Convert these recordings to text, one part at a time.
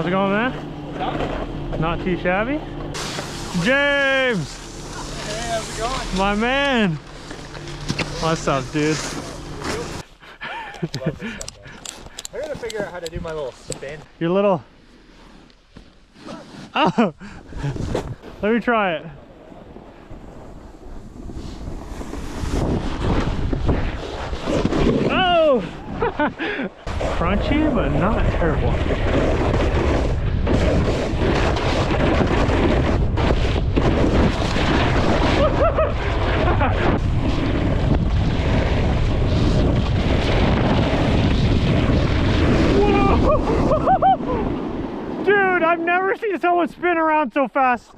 How's it going, man? What's up? Not too shabby. James! Hey, how's it going? My man! What's up, dude? I gotta figure out how to do my little spin. Your little... Oh! Let me try it. Oh! Crunchy, but not terrible. Dude, I've never seen someone spin around so fast.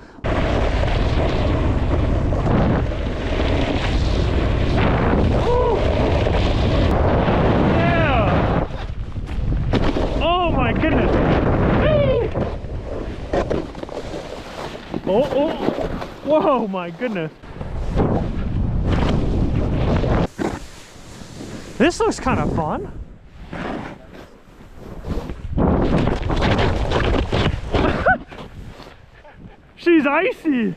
Yeah. Oh my goodness. Oh, oh. Whoa, my goodness. This looks kind of fun. She's icy.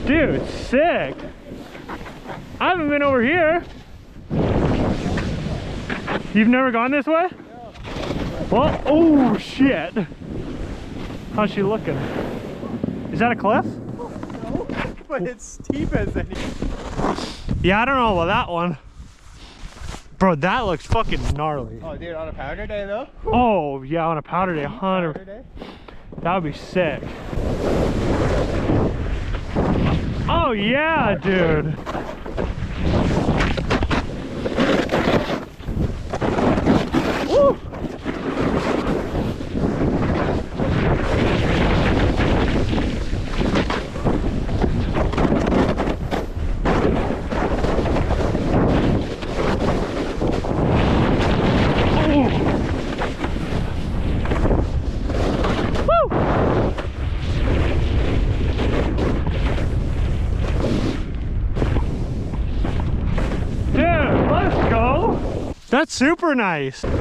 Dude, sick. I haven't been over here. You've never gone this way? Well, oh shit. How's she looking? Is that a cliff? No, but it's steep as any. Yeah, I don't know about that one. Bro, that looks fucking gnarly. Oh, dude, on a powder day though? Oh, yeah, on a powder day, 100. Powder day? That would be sick. Oh, yeah, dude. Woo. That's super nice. Woo.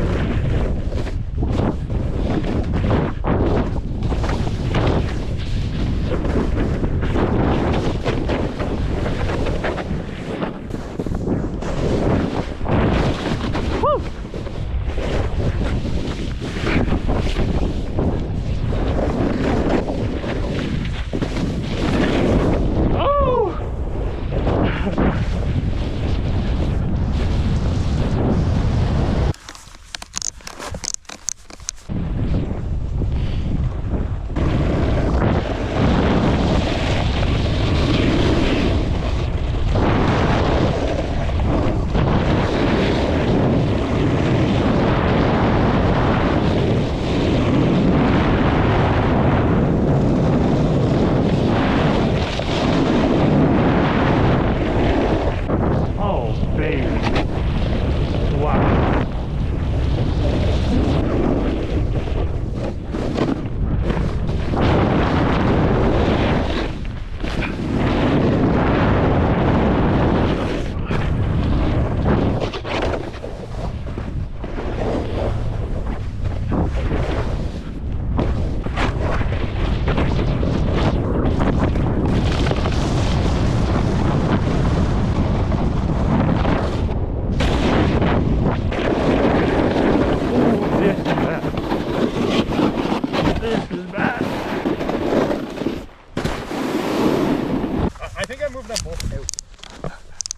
Oh!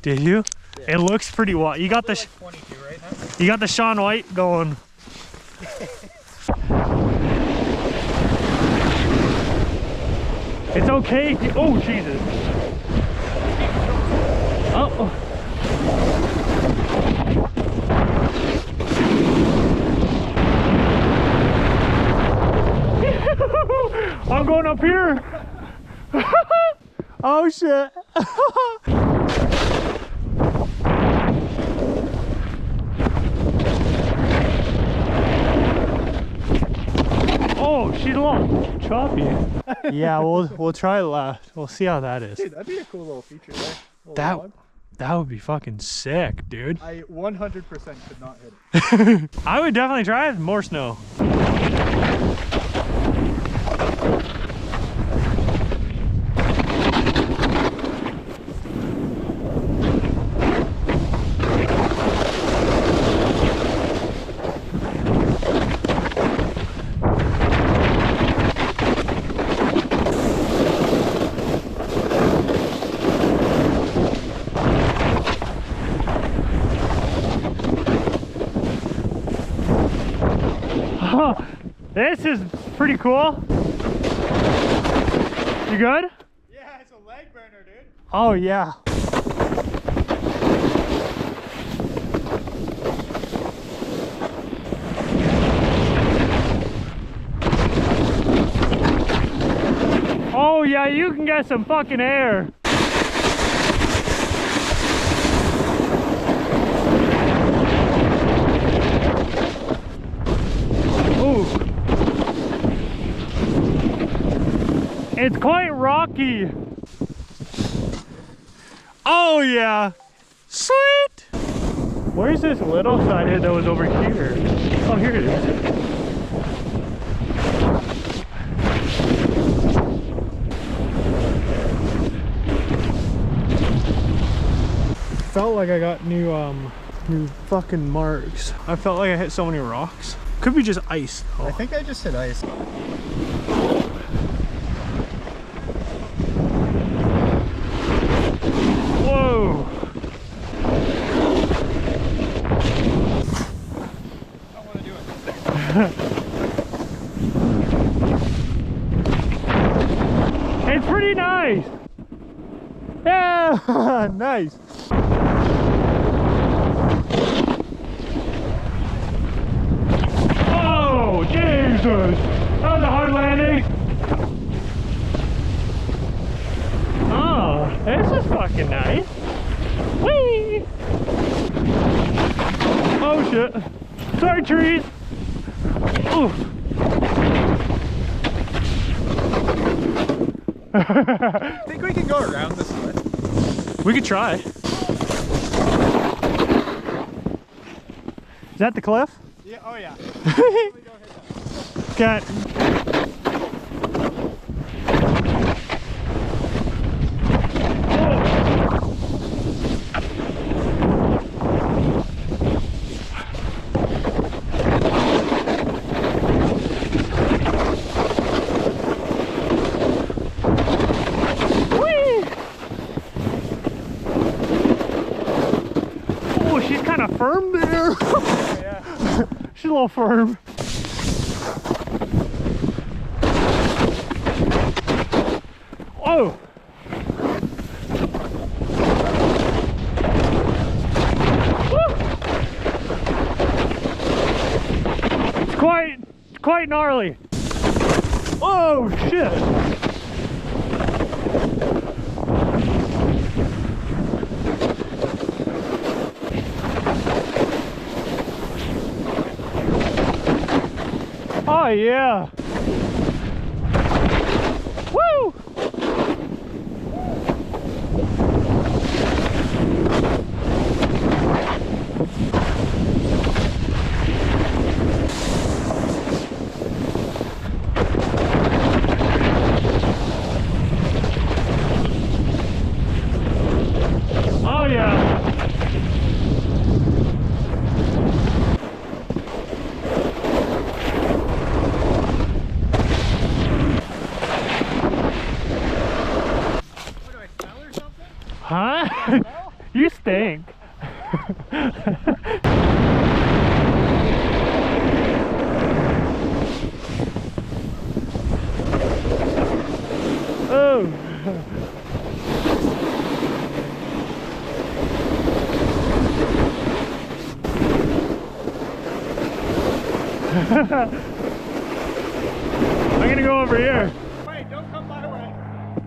Did you? Yeah. It looks pretty wild. You got the like 22 right now. You got the Shaun White going. It's okay. Oh Jesus. Oh. I'm going up here. Oh shit. Oh, she's a little choppy. Yeah, we'll try left. We'll see how that is. Dude, that'd be a cool little feature there. That would be fucking sick, dude. I 100% could not hit it. I would definitely try it. More snow. This is pretty cool. You good? Yeah, it's a leg burner, dude. Oh yeah. Oh yeah, you can get some fucking air. It's quite rocky. Oh yeah, sweet. Where's this little side that was over here? Oh, here it is. Felt like I got new fucking marks. I felt like I hit so many rocks. Could be just ice though. I think I just hit ice. Whoa! I don't want to do it. It's pretty nice. Yeah, nice. Oh, Jesus! That was a hard landing. Oh, this is fucking nice. Whee! Oh shit. Sorry, trees. Oof. I think we can go around this way. We could try. Is that the cliff? Yeah, oh yeah. Got. Oh, she's kind of firm there. Yeah. She's a little firm. Oh! Woo! It's quite gnarly. Oh shit! Oh yeah! Woo! Oh yeah! Huh? You stink. Oh. I'm gonna go over here. Wait, don't come my way.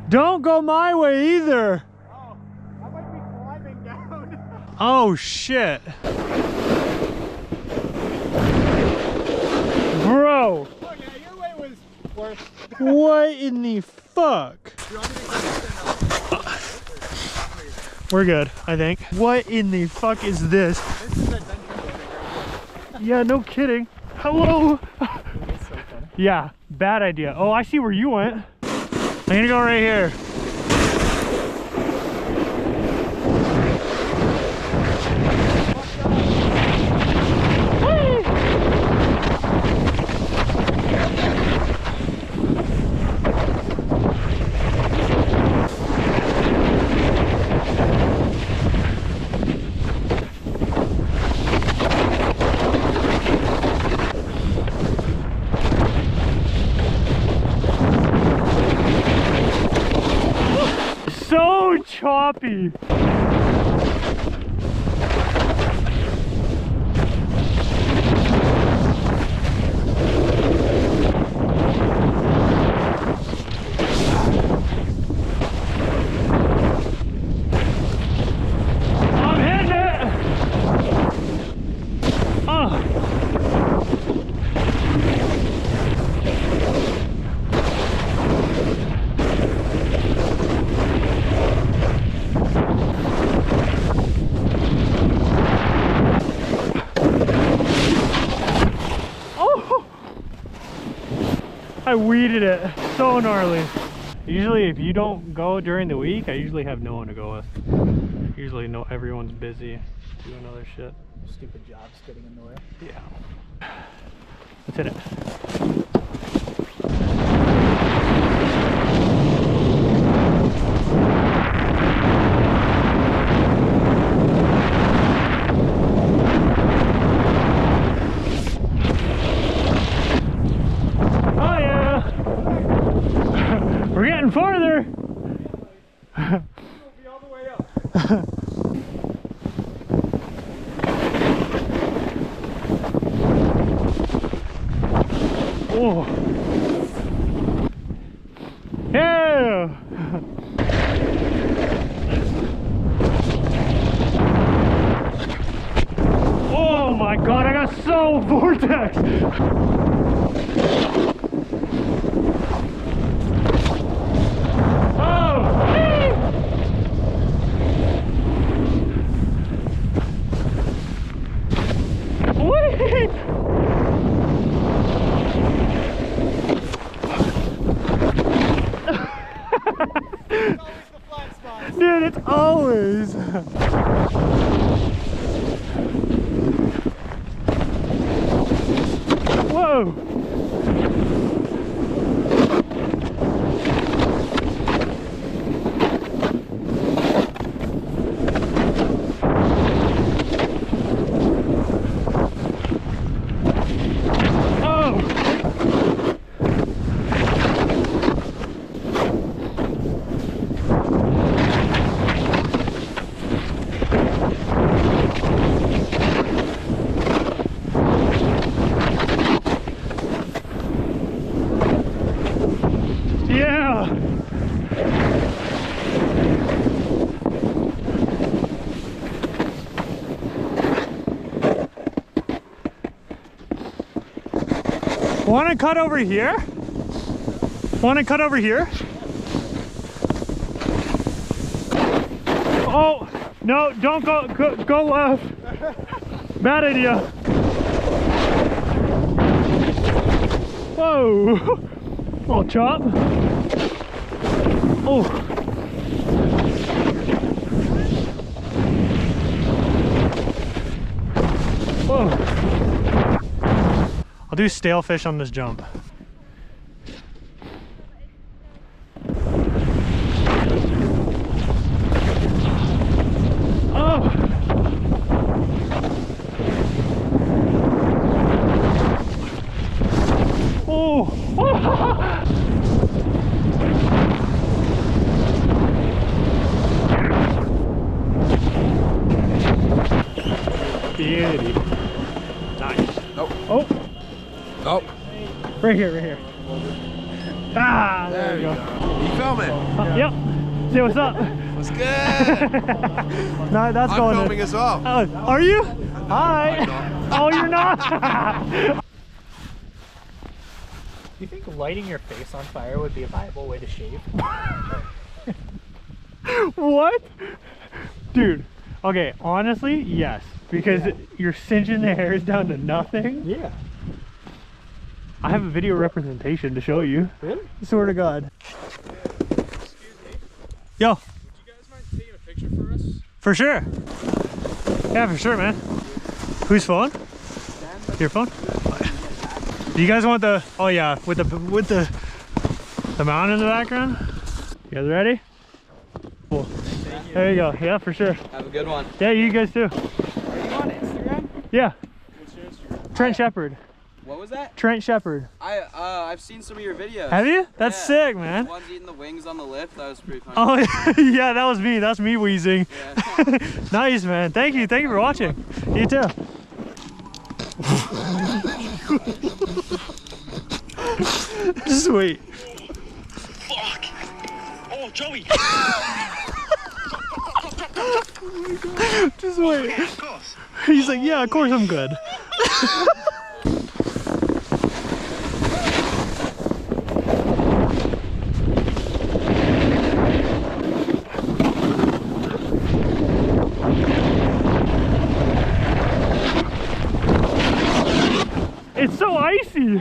Don't go my way either. Oh, I might be climbing down. Oh shit. Bro. Oh yeah, your way was worse. What in the fuck? Do you want me to go We're good, I think. What in the fuck is this? This is adventure boating right here. Yeah, no kidding. Hello. It's so funny. Yeah, bad idea. Oh, I see where you went. I'm gonna go right here. So choppy. I'm hitting it. Oh. I weeded it. So gnarly. Usually if you don't go during the week, I usually have no one to go with. Usually everyone's busy doing other shit. Stupid jobs getting in the way. Yeah. Let's hit it. We're getting farther. We'll be all the way up. Oh. Yeah. Oh my god, I got so vortex. Dude, it's always. Whoa. Want to cut over here? Want to cut over here? Oh, no, don't go left. Bad idea. Whoa. Little chop. Oh. Whoa. I'll do stale fish on this jump. Oh! Oh! Beauty. Nice. Nope. Oh! Nope. Right here, right here. Ah, there we go. You filming? Yep. Say what's up. What's good? No, that's I'm going filming in. as well. Oh, are you? Hi. I'm not. Oh, you're not? Do you think lighting your face on fire would be a viable way to shave? What? Dude, okay, honestly, yes. Because you're singeing the hairs down to nothing. Yeah. I have a video representation to show you. Really? Swear to God. Excuse me. Yo. Would you guys mind taking a picture for us? For sure. Yeah, for sure, man. Whose phone? Your phone? Do you guys want the? Oh yeah, with the mountain in the background. You guys ready? Cool. There you go. Yeah, for sure. Have a good one. Yeah, you guys too. Are you on Instagram? Yeah. What's your Instagram? Trent Shepard. What was that? Trent Shepard. I've seen some of your videos. Have you? That's Yeah. sick, man. The ones eating the wings on the lift, that was pretty funny. Oh yeah, that was me. That's me wheezing. Yeah. Nice, man. Thank you for watching. You too. Sweet. Fuck! Oh, Joey! Just wait. Yeah, of course. He's like, yeah, of course I'm good. It's so icy.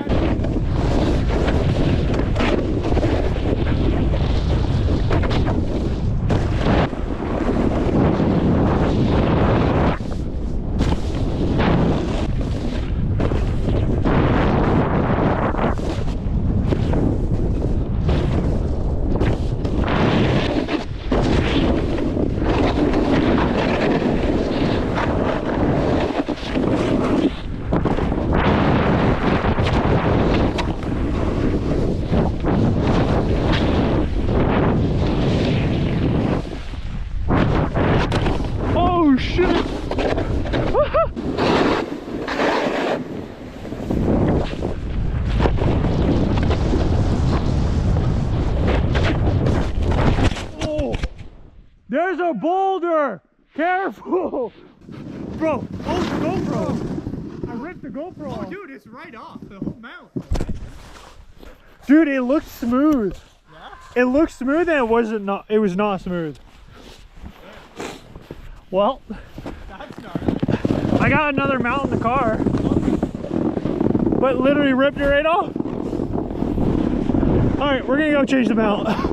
Oh shit! Oh, there's a boulder! Careful! Bro, oh the GoPro! I ripped the GoPro off. Dude, it's right off the whole mount. Dude, it looked smooth. Yeah? It looked smooth and it was not smooth. Well, That's gnarly. I got another mount in the car, but literally ripped it right off. All right, we're gonna go change the mount.